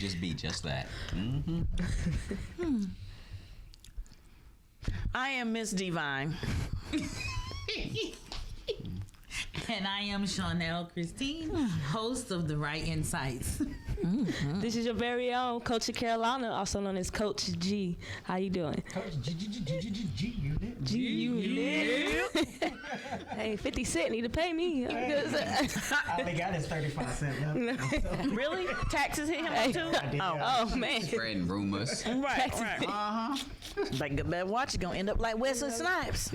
just be just that. I am Miss Divine. And I am Chaunel Christine, host of The Right Insights. This is your very own Coach of Carolina, also known as Coach G. How you doing? Coach G.U.N.S. G.U.N.S. Hey, 50 Cent need to pay me. All they got is 35 cents left. Really? Taxes hit him too? Oh man. Spreading rumors. Right. Like, better watch, you're going to end up like Wesley Snipes.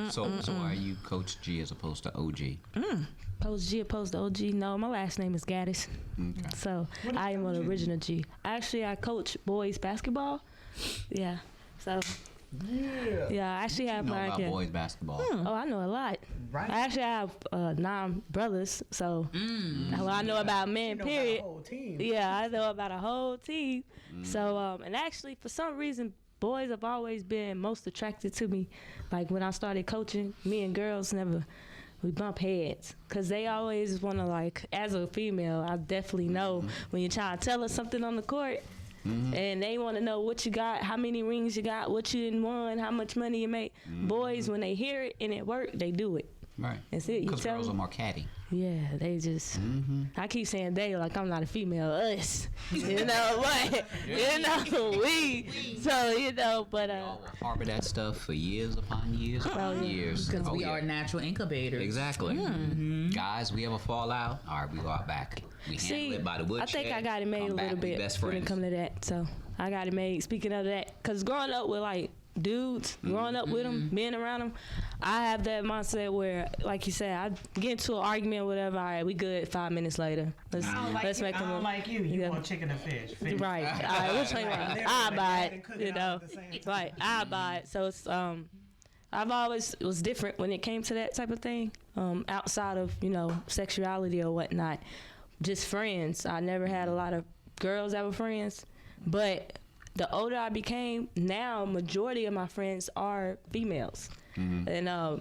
So are you Coach G as opposed to OG? Coach G opposed to OG. No, my last name is Gaddis. Okay. So I am an original G. Actually, I coach boys basketball. Yeah. So yeah, I actually have Know about boys basketball. Oh, I know a lot. Right. I actually have 9 brothers, so I know about men. Period. Whole team. Yeah, I know about a whole team. So and actually, for some reason, boys have always been most attracted to me. Like when I started coaching, me and girls we bump heads because they always want to, like, as a female, I definitely know when you're trying to tell us something on the court and they want to know what you got, how many rings you got, what you done won, how much money you make. Boys, when they hear it and it work, they do it. Right. That's it. Because girls are more catty. Yeah, they just. I keep saying they, like I'm not a female. Us, you know what? You know we. So but Harbor that stuff for years upon years upon years. Because we are natural incubators. Exactly. Guys, we ever fall out? All right, we go out back. We handle it by the woodshed. I think I got it made a little bit when it come to that. So I got it made. Speaking of that, because growing up with like dudes, growing up with them, being around them, I have that mindset where, like you said, I get into an argument or whatever. All right, we good 5 minutes later. Let's make them. I don't like you. You want chicken and fish. Right. All right, which one you want? I buy it. You know. Right. I buy it. So it's I've always was different when it came to that type of thing. Outside of sexuality or whatnot, just friends. I never had a lot of girls that were friends, but the older I became, now majority of my friends are females, and I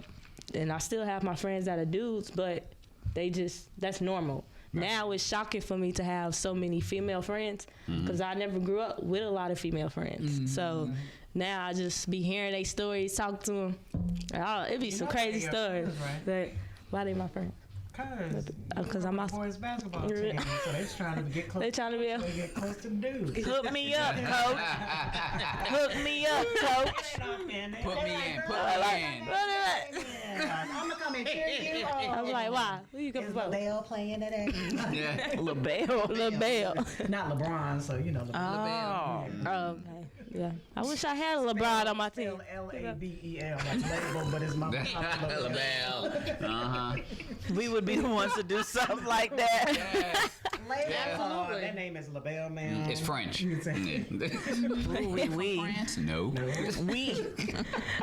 still have my friends that are dudes, but that's normal. Right. Now it's shocking for me to have so many female friends because I never grew up with a lot of female friends. So now I just be hearing their stories, talk to them. It be some crazy stories. Right? But why they my friends? Because I'm also boys basketball team, so they're trying to get close. They trying to get close to the dudes. Hook me up, coach. Hook me up, coach. Put me in. I'm gonna come and cheer you on. I'm like, why? Who you coming for? LaBelle playing today? Yeah. LaBelle. Not LeBron, so LaBelle. Oh, okay. Yeah. I wish I had a LeBron on my team. LABEL, like label, but it's my LaBelle. We would be the ones to do something like that. Absolutely. That name is LaBelle, man. It's French. Oui. France? No. We.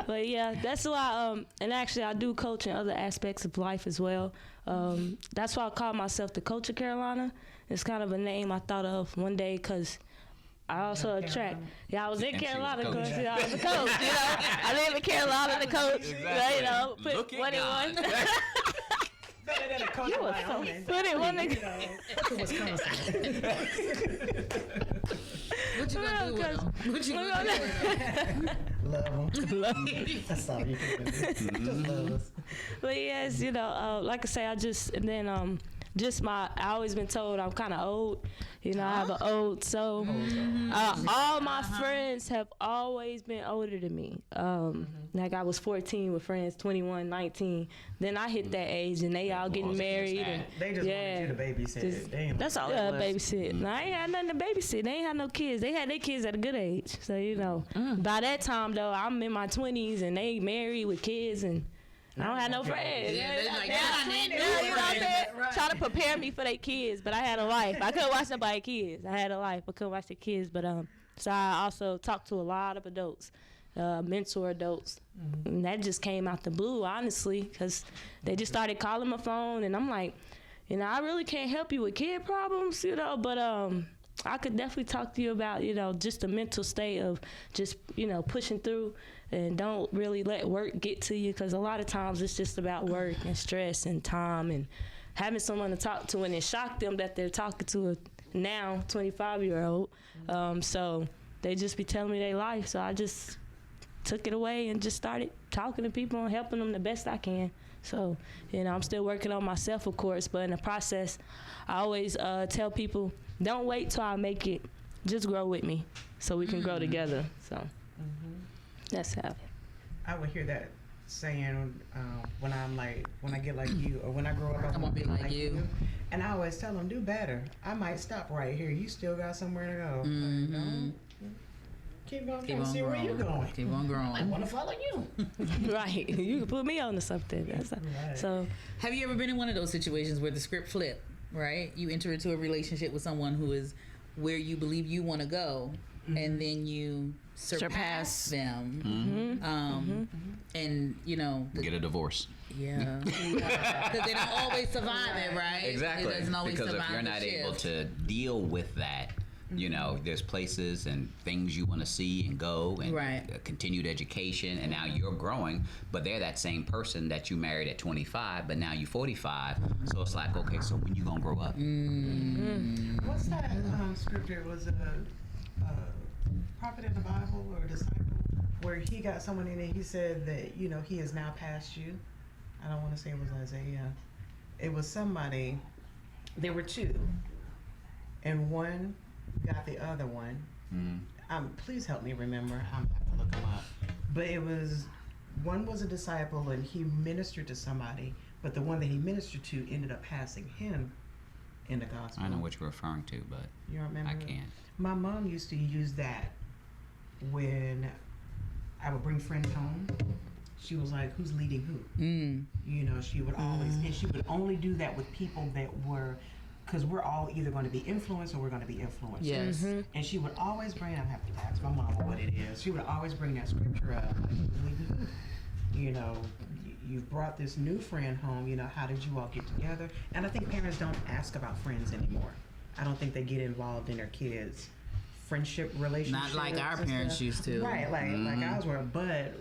But yeah, that's why. And actually, I do coach in other aspects of life as well. That's why I call myself the Coach of Carolina. It's kind of a name I thought of one day because I also attract. Yeah, I was in Carolina, of course. I was a coach. I live in Carolina, the coach. Exactly. Put 21. Better than a coach. You was so put it one nigga. Wisconsin. What you gonna do with them? What you gonna do with them? Love them. That's all you can do. Just love us. But yes, like I say, I always been told I'm kind of old. I have an old soul. All my friends have always been older than me. Like I was 14 with friends, 21, 19. Then I hit that age and they all getting married. They just wanted you to babysit. That's all. Babysit. No, I ain't had nothing to babysit. They ain't had no kids. They had their kids at a good age. So by that time though, I'm in my 20s and they married with kids and I don't have no friends. Trying to prepare me for their kids, but I had a life. I couldn't watch nobody's kids. I had a life. I couldn't watch their kids, but so I also talked to a lot of adults, mentor adults, and that just came out the blue, honestly, because they just started calling my phone, and I'm like, I really can't help you with kid problems, but I could definitely talk to you about, just the mental state of just, pushing through and don't really let work get to you because a lot of times it's just about work and stress and time and having someone to talk to, and it shocked them that they're talking to a now 25-year-old. So they just be telling me their life. So I just took it away and just started talking to people and helping them the best I can. So, I'm still working on myself, of course, but in the process, I always tell people, don't wait till I make it. Just grow with me so we can grow together. So that's how. I would hear that saying when I get like you, or when I grow up, I want to be like you. And I always tell them, do better. I might stop right here. You still got somewhere to go. Like, keep going. See where you going. Keep on growing. I want to follow you. Right. You can put me on to something. Right. So, have you ever been in one of those situations where the script flipped, right? You enter into a relationship with someone who is where you believe you want to go, and then you surpass them, and get a divorce. Yeah, because they don't always survive it, right? Exactly. It doesn't always because if survive you're the not shift. able to deal with that, there's places and things you want to see and go, and continued education, and now you're growing, but they're that same person that you married at 25, but now you're 45. So it's like, okay, so when you gonna grow up? What's that scripture? Was it a prophet in the Bible or a disciple where he got someone in and he said that he is now past you? I don't want to say it was Isaiah. It was somebody. There were two, and one got the other one. Please help me remember. I'm have to look him up. But one was a disciple and he ministered to somebody, but the one that he ministered to ended up passing him in the gospel. I know what you're referring to, but you don't remember? I can't. My mom used to use that when I would bring friends home. She was like, "Who's leading who?" She would always, and she would only do that with people that were. Because we're all either going to be influenced or we're going to be influenced. Yes. And she would always bring, I'm happy to ask my mama what it is. She would always bring that scripture up. Like, you brought this new friend home. How did you all get together? And I think parents don't ask about friends anymore. I don't think they get involved in their kids' friendship relationships. Not like our parents used to. Right, like ours were. But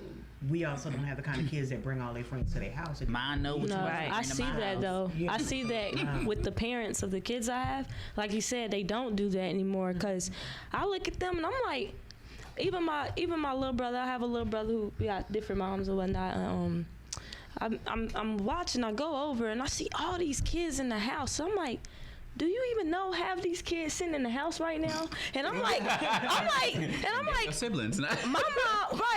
we also don't have the kind of kids that bring all their friends to their house. Mine know what you want. I see that though. Yeah. I see that with the parents of the kids I have. Like you said, they don't do that anymore. Cause I look at them and I'm like, even my little brother. I have a little brother who got different moms or whatnot. I'm watching. I go over and I see all these kids in the house. So I'm like, do you even know half these kids sitting in the house right now? And I'm like, siblings. my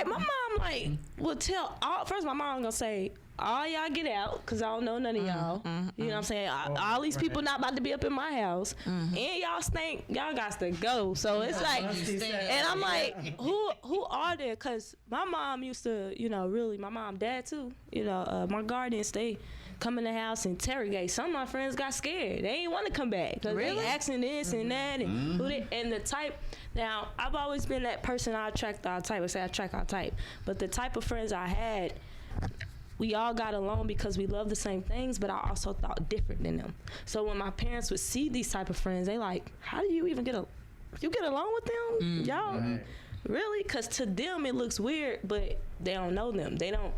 mom like will tell first my mom gonna say, all y'all get out, cause I don't know none of y'all. You know what I'm saying? All these people not about to be up in my house, and y'all stink. Y'all got to go. So it's like, and I'm like, who are there? Cause my mom used to, really, my mom, dad too. My guardians, they come in the house and interrogate. Some of my friends got scared. They ain't want to come back because they asking this and that and and the type. Now I've always been that person. I attract our type. I say I attract our type. But the type of friends I had, we all got along because we love the same things, but I also thought different than them. So when my parents would see these type of friends, they like, how do you even get along with them? Y'all really? Because to them it looks weird, but they don't know them. They don't.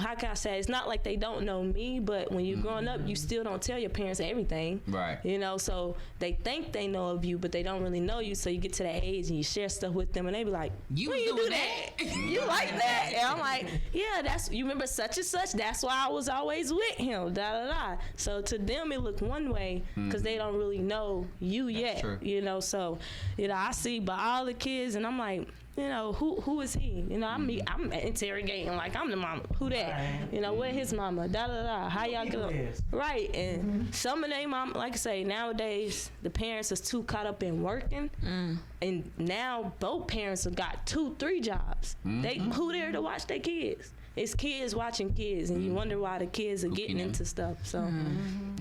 How can I say? It's not like they don't know me, but when you're growing up, you still don't tell your parents everything. Right. So they think they know of you, but they don't really know you. So you get to that age and you share stuff with them, and they be like, You when you do that? You like that? And I'm like, yeah, you remember such and such? That's why I was always with him. Da da da. So to them, it looked one way because they don't really know you yet. True. So I see by all the kids, and I'm like, who is he? I'm interrogating like I'm the mama. Who that? Right. Where his mama? Da da da. How y'all go? Right. And some of they mom, like I say, nowadays the parents is too caught up in working, and now both parents have got 2-3 jobs. Who there to watch their kids? It's kids watching kids, and you wonder why the kids are getting into stuff. So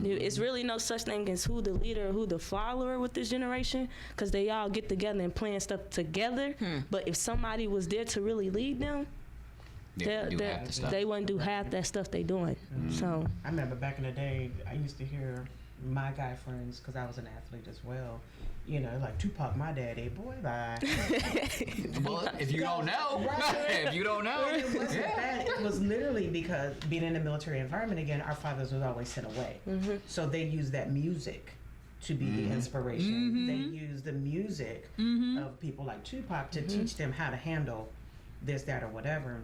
it's really no such thing as who the leader or who the follower with this generation, because they all get together and plan stuff together. But if somebody was there to really lead them, they wouldn't do half that stuff they doing. So I remember back in the day, I used to hear my guy friends, because I was an athlete as well, you know, like Tupac, my daddy, boy, bye. Well, if you don't know, if you don't know, It wasn't that. It was literally because being in a military environment again, our fathers was always sent away. So they used that music to be the inspiration. They used the music of people like Tupac to teach them how to handle this, that, or whatever.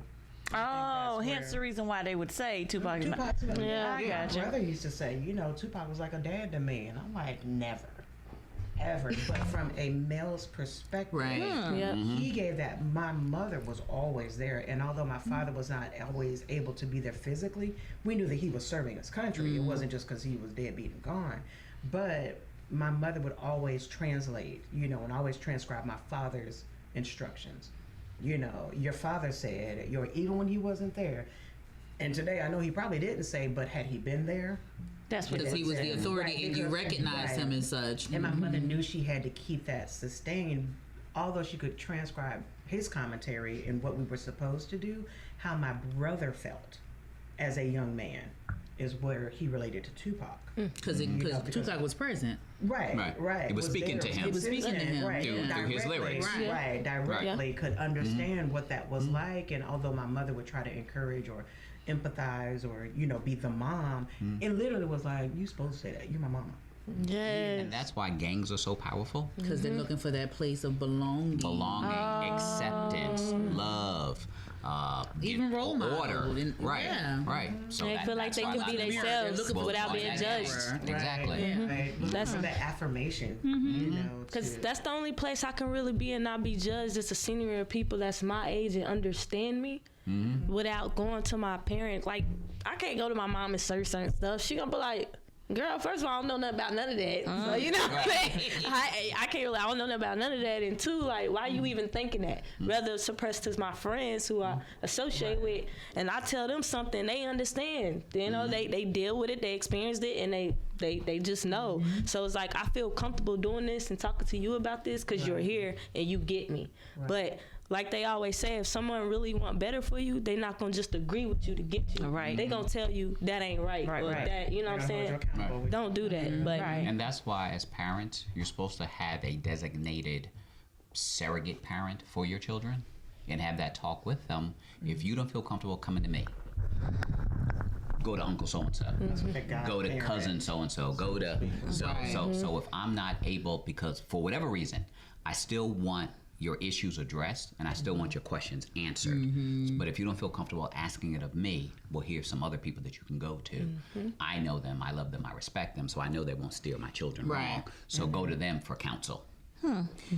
Oh, hence the reason why they would say Tupac. Tupac's Yeah, I got my you. brother used to say, you know, Tupac was like a dad to me, and I'm like, never, ever. But from a male's perspective, Right. Yep. he gave that. My mother was always there, and although my father was not always able to be there physically, we knew that he was serving his country. It wasn't just because he was deadbeat and gone, but my mother would always translate, you know, and always transcribe my father's instructions. You know, your father said, even when he wasn't there. And today I know he probably didn't say, but had he been there, That's what Because he was the authority Right, and you because- recognized him right. as such. And my mother knew she had to keep that sustained, although she could transcribe his commentary and what we were supposed to do. How my brother felt as a young man is where he related to Tupac. Because because- Tupac was present. Right. He was speaking to him. He was speaking to him, right? yeah. Through his Directly, lyrics. right? Directly could understand what that was like, and although my mother would try to encourage or empathize or, you know, be the mom, it literally was like, you supposed to say that, you're my mama. Yes. And that's why gangs are so powerful. Because they're looking for that place of belonging. Belonging, acceptance, love, Even role model. order. And- Right, yeah. right. So They feel like that's they why can a be lot of They're themselves looking for without being that judged. mirror. Exactly. Yeah. Right. That's- That's that affirmation. You know, Because to- that's the only place I can really be and not be judged. It's a scenery of people that's my age and understand me without going to my parents. Like, I can't go to my mom and search certain stuff. She gonna be like, girl, first of all, I don't know nothing about none of that. So, you know what I'm saying? I can't really, I don't know nothing about none of that. And two, like, why you even thinking that? Rather suppress to my friends who I associate with, and I tell them something, they understand. You know, they deal with it, they experienced it, and they just know. So it's like, I feel comfortable doing this and talking to you about this because you're here and you get me. But like they always say, if someone really want better for you, they not gonna just agree with you to get you. Right. They gonna tell you that ain't right, Right, or right. that, you know what I'm Gotta hold you saying? accountable with- Don't do that. But And that's why, as parents, you're supposed to have a designated surrogate parent for your children and have that talk with them. If you don't feel comfortable coming to me, go to Uncle so-and-so. Go to cousin so-and-so. Go to so if I'm not able, because for whatever reason, I still want your issues addressed and I still want your questions answered. But if you don't feel comfortable asking it of me, well, here's some other people that you can go to. I know them, I love them, I respect them, so I know they won't steer my children wrong. So go to them for counsel.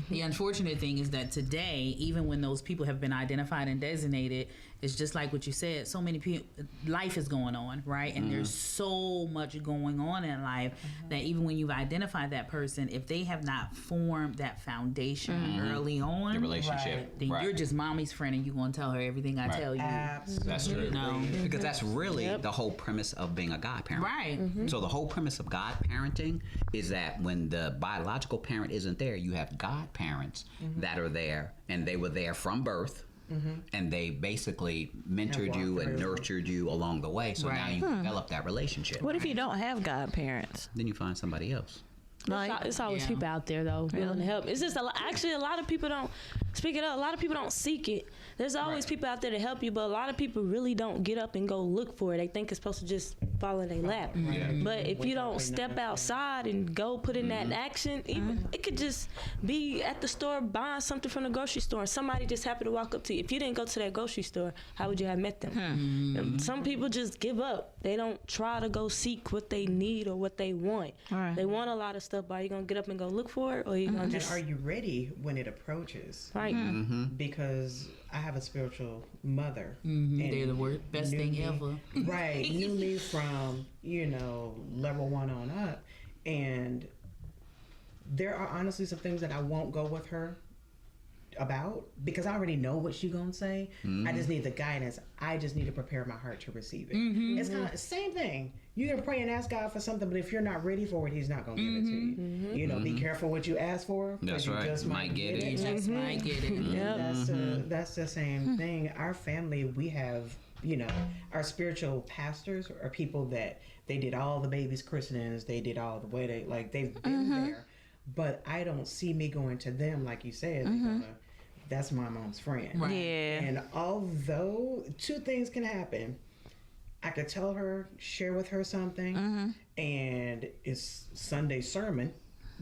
The unfortunate thing is that today, even when those people have been identified and designated, it's just like what you said. So many people, life is going on, right? And there's so much going on in life that even when you've identified that person, if they have not formed that foundation early on, The relationship. then you're just mommy's friend and you're going to tell her everything I tell you. Absolutely. That's true. No. Because that's really the whole premise of being a godparent. Right. So the whole premise of godparenting is that when the biological parent isn't there, you have godparents that are there, and they were there from birth, and they basically mentored you and nurtured you along the way. So now Right. you develop that relationship. What if you don't have godparents? Then you find somebody else. Like, it's always Yeah. people out there though willing to help. It's just actually a lot of people don't. Speak it up. A lot of people don't seek it. There's always people out there to help you, but a lot of people really don't get up and go look for it. They think it's supposed to just fall in their lap. But if you don't step outside and go put in that action, even it could just be at the store buying something from the grocery store, and somebody just happened to walk up to you. If you didn't go to that grocery store, how would you have met them? And some people just give up. They don't try to go seek what they need or what they want. Right. They want a lot of stuff, but are you gonna get up and go look for it, or are you gonna And just are you ready when it approaches? right? Because I have a spiritual mother. They're the best knew thing me- ever. Right. Knew me from, you know, level 1 on up. And there are honestly some things that I won't go with her about because I already know what she's going to say. I just need the guidance. I just need to prepare my heart to receive it. It's kind of the same thing. You can pray and ask God for something, but if you're not ready for it, He's not going to give it to you. You know, be careful what you ask for. 'Cause That's you right. just Might get it. You just might get it. That's the same thing. Our family, we have our spiritual pastors are people that they did all the babies' christenings, they did all the wedding, like they've been there. But I don't see me going to them like you said. That's my mom's friend. Right. Yeah. And although two things can happen, I could tell her, share with her something, and it's Sunday sermon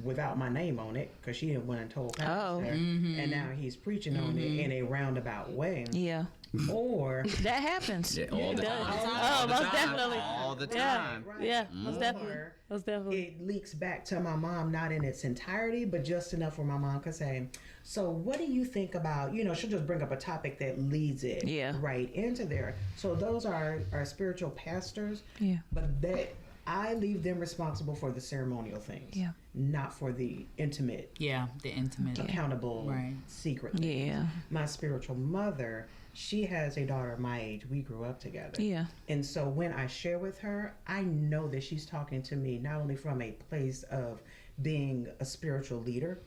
without my name on it, because she had went and told pastor, and now he's preaching on it in a roundabout way. Yeah. Or that happens. Yeah, all the time. Oh, most definitely. All the Yeah. time. Right. Yeah, most definitely. Or Most definitely. it leaks back to my mom, not in its entirety, but just enough where my mom could say, so what do you think about, she'll just bring up a topic that leads it right into there. So those are our spiritual pastors. Yeah. But that I leave them responsible for the ceremonial things. Yeah. Not for the intimate, the intimate, accountable, secret things. Yeah. My spiritual mother, she has a daughter my age. We grew up together. Yeah. And so when I share with her, I know that she's talking to me not only from a place of being a spiritual leader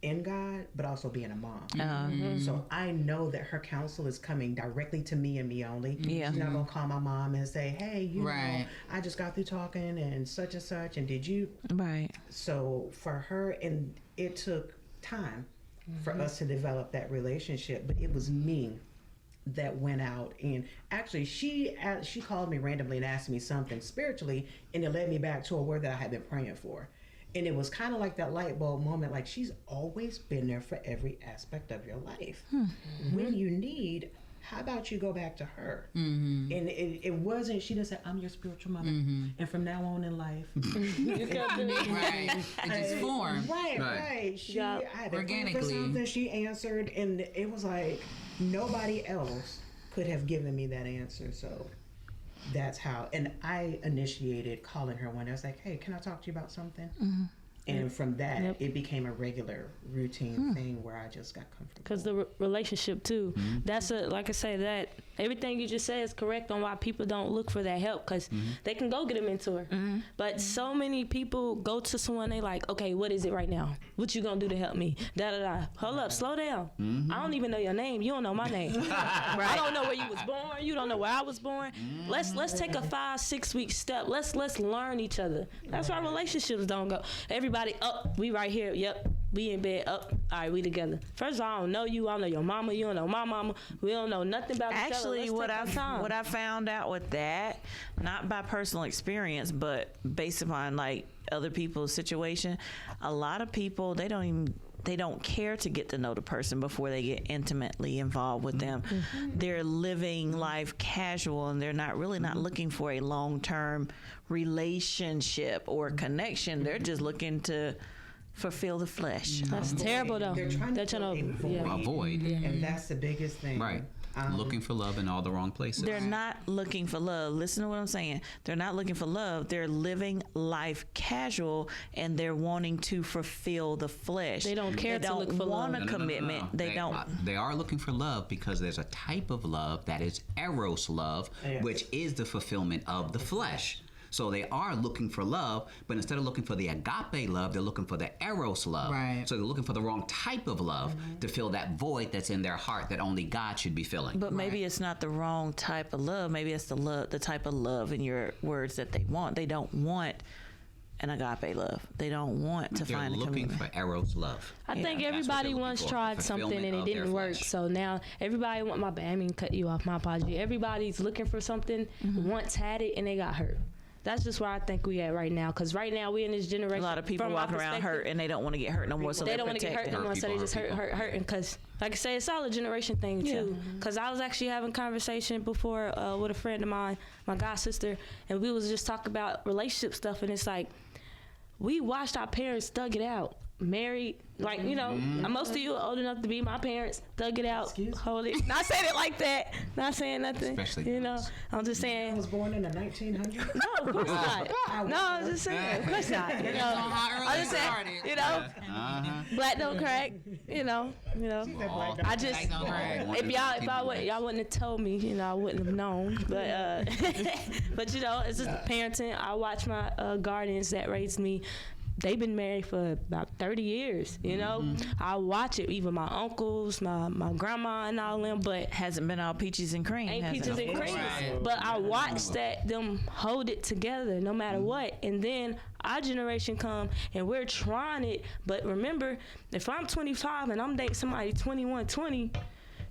in God, but also being a mom. So I know that her counsel is coming directly to me and me only. Yeah. She's not going to call my mom and say, hey, you know, I just got through talking and such, and did you? Right. So for her, and it took time for us to develop that relationship, but it was me that went out, and actually she called me randomly and asked me something spiritually, and it led me back to a word that I had been praying for. And it was kind of like that light bulb moment, like she's always been there for every aspect of your life. When you need, how about you go back to her? And it wasn't, she didn't say, I'm your spiritual mother, and from now on in life. It just formed. Right. I had organically. for something, she answered, and it was like nobody else could have given me that answer. So that's how, and I initiated calling her one day. I was like, hey, can I talk to you about something? And from that, it became a regular routine thing where I just got comfortable. Because the relationship too, that's like I say, that everything you just said is correct on why people don't look for that help, because they can go get a mentor. But so many people go to someone, they like, okay, what is it right now? What you gonna do to help me? Hold up, slow down. I don't even know your name. You don't know my name. I don't know where you was born. You don't know where I was born. Let's take a 5-6 week step. Let's learn each other. That's why relationships don't go. Everybody up, we right here. Yep, we in bed. Up, all right, we together. First of all, I don't know you. I don't know your mama. You don't know my mama. We don't know nothing about each other. Actually, what I found out with that, not by personal experience, but based upon like other people's situation, a lot of people they don't care to get to know the person before they get intimately involved with them. They're living life casual, and they're not looking for a long-term relationship or connection. They're just looking to fulfill the flesh. That's terrible though. They're trying to avoid. And that's the biggest thing. Right. Looking for love in all the wrong places. They're not looking for love. Listen to what I'm saying. They're not looking for love. They're living life casual, and they're wanting to fulfill the flesh. They don't care to look for love. They don't want a commitment. They don't. They are looking for love because there's a type of love that is eros love, which is the fulfillment of the flesh. So they are looking for love, but instead of looking for the agape love, they're looking for the eros love. Right. So they're looking for the wrong type of love to fill that void that's in their heart that only God should be filling. But maybe it's not the wrong type of love. Maybe it's the type of love in your words that they want. They don't want an agape love. They don't want to find a commitment. They're looking for eros love. I think everybody once tried something and it didn't work. So now everybody my bad. I mean, cut you off. My apology. Everybody's looking for something, once had it, and they got hurt. That's just where I think we at right now. Because right now we in this generation. A lot of people walking around hurt, and they don't want to get hurt no more. So they don't want to get hurt no more. So they just hurting. Because like I say, it's all a generation thing too. Because I was actually having a conversation before with a friend of mine, my god sister, and we was just talking about relationship stuff. And it's like we watched our parents thug it out. Married, like, most of you are old enough to be my parents, thug it out, hold it. Not saying it like that, not saying nothing. Especially I'm just saying. I was born in the 1900s. No, of course not. No, I'm just saying, of course not. I'm just saying, black don't crack, I just, if y'all wouldn't have told me, I wouldn't have known. But, but it's just parenting. I watch my guardians that raised me. they've been married for about 30 years, you know? I watch it, even my uncles, my grandma and all them, but Hasn't been all peaches and cream. ain't has peaches it? and cream. Right. But I watched them hold it together no matter what. And then our generation come and we're trying it. But remember, if I'm 25 and I'm dating somebody 21, 20,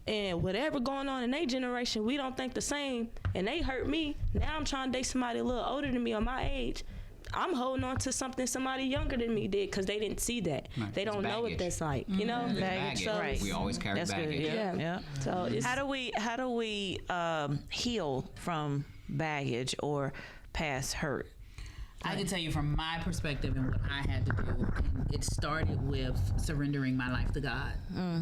and whatever going on in their generation, we don't think the same, and they hurt me. Now I'm trying to date somebody a little older than me or my age. I'm holding on to something somebody younger than me did because they didn't see that. Right. They don't It's know what baggage. that's like, you know? It's baggage. So Right. We always carry That's baggage. good. Yeah. Yeah. Yeah. So it's, How do we heal from baggage or past hurt? I can tell you from my perspective and what I had to do, and it started with surrendering my life to God.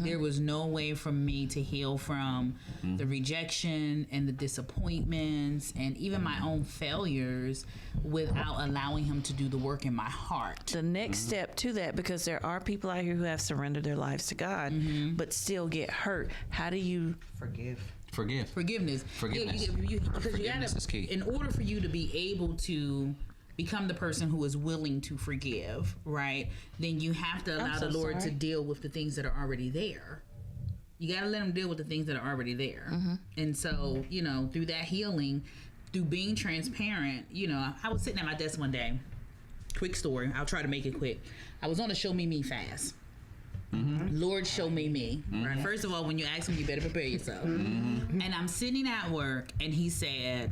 There was no way for me to heal from the rejection and the disappointments and even my own failures without allowing him to do the work in my heart. The next step to that, because there are people out here who have surrendered their lives to God, but still get hurt. How do you Forgive. Forgive. Forgiveness. Forgiveness. Because Forgiveness is key. in order for you to be able to become the person who is willing to forgive, right? Then you have to allow the Lord to deal with the things that are already there. You got to let him deal with the things that are already there. And so, you know, through that healing, through being transparent, you know, I was sitting at my desk one day. Quick story. I'll try to make it quick. I was on a Show Me Me fast. Lord, show me me. Right? First of all, when you ask him, you better prepare yourself. And I'm sitting at work, and he said,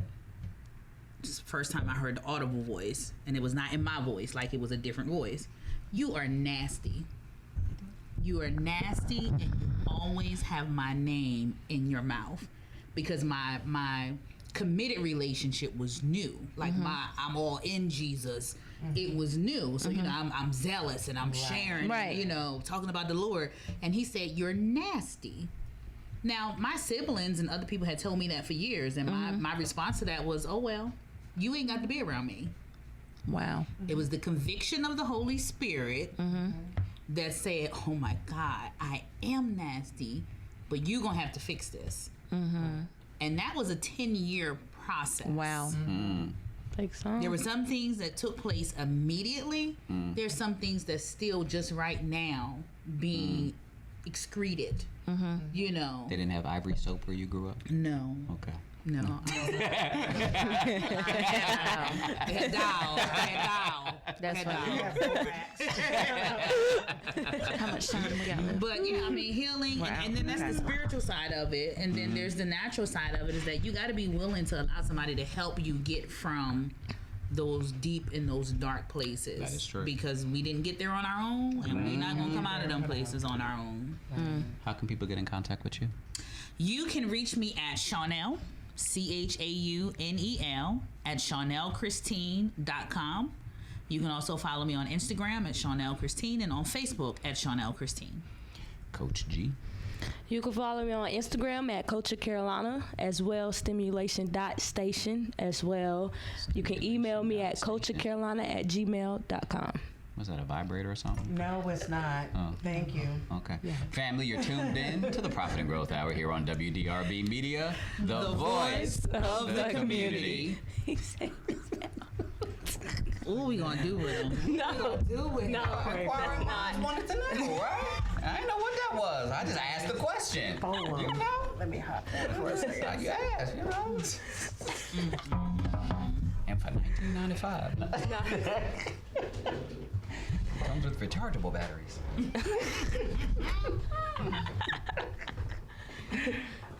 this is the first time I heard the audible voice, and it was not in my voice, like it was a different voice. You are nasty. You are nasty, and you always have my name in your mouth, because my committed relationship was new. Like I'm all in Jesus. It was new, so you know I'm zealous and I'm sharing, Right. you know, talking about the Lord. And he said, "You're nasty." Now, my siblings and other people had told me that for years, and my response to that was, "Oh well, you ain't got to be around me." Wow. It was the conviction of the Holy Spirit that said, "Oh my God, I am nasty, but you gonna have to fix this." And that was a 10-year process. Wow. like some. There were some things that took place immediately. There's some things that still just right now being excreted. You know. They didn't have Ivory soap where you grew up? No. Okay. No. I had Dow. That's funny. How much time we got left? But yeah, I mean, healing, and then that's the spiritual side of it, and then there's the natural side of it. Is that you got to be willing to allow somebody to help you get from those deep in those dark places. That is true. Because we didn't get there on our own, and we're not gonna come out of them places on our own. How can people get in contact with you? You can reach me at Chaunel, Chaunel, at ChaunelChristine.com. You can also follow me on Instagram at Chaunel Christine and on Facebook at Chaunel Christine. Coach G. You can follow me on Instagram at Coach of Carolina, as well stimulation.station as well. You can email me at coachofcarolina@gmail.com. Was that a vibrator or something? No, it's not. Oh. Thank you. Okay. Family, you're tuned in to the Profit and Growth Hour here on WDRB Media, the voice of the community. He said, What we gonna do with them? no. Inquiring minds wanted to know, right? I didn't know what that was. I just asked the question. Oh, You know? let me hop on for a second. You asked, you know? And for $19.95. Comes with rechargeable batteries.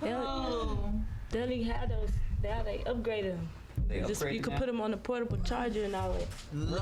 They don't even have those. Now they upgraded them. You could put them on the portable charger and all that. Lord.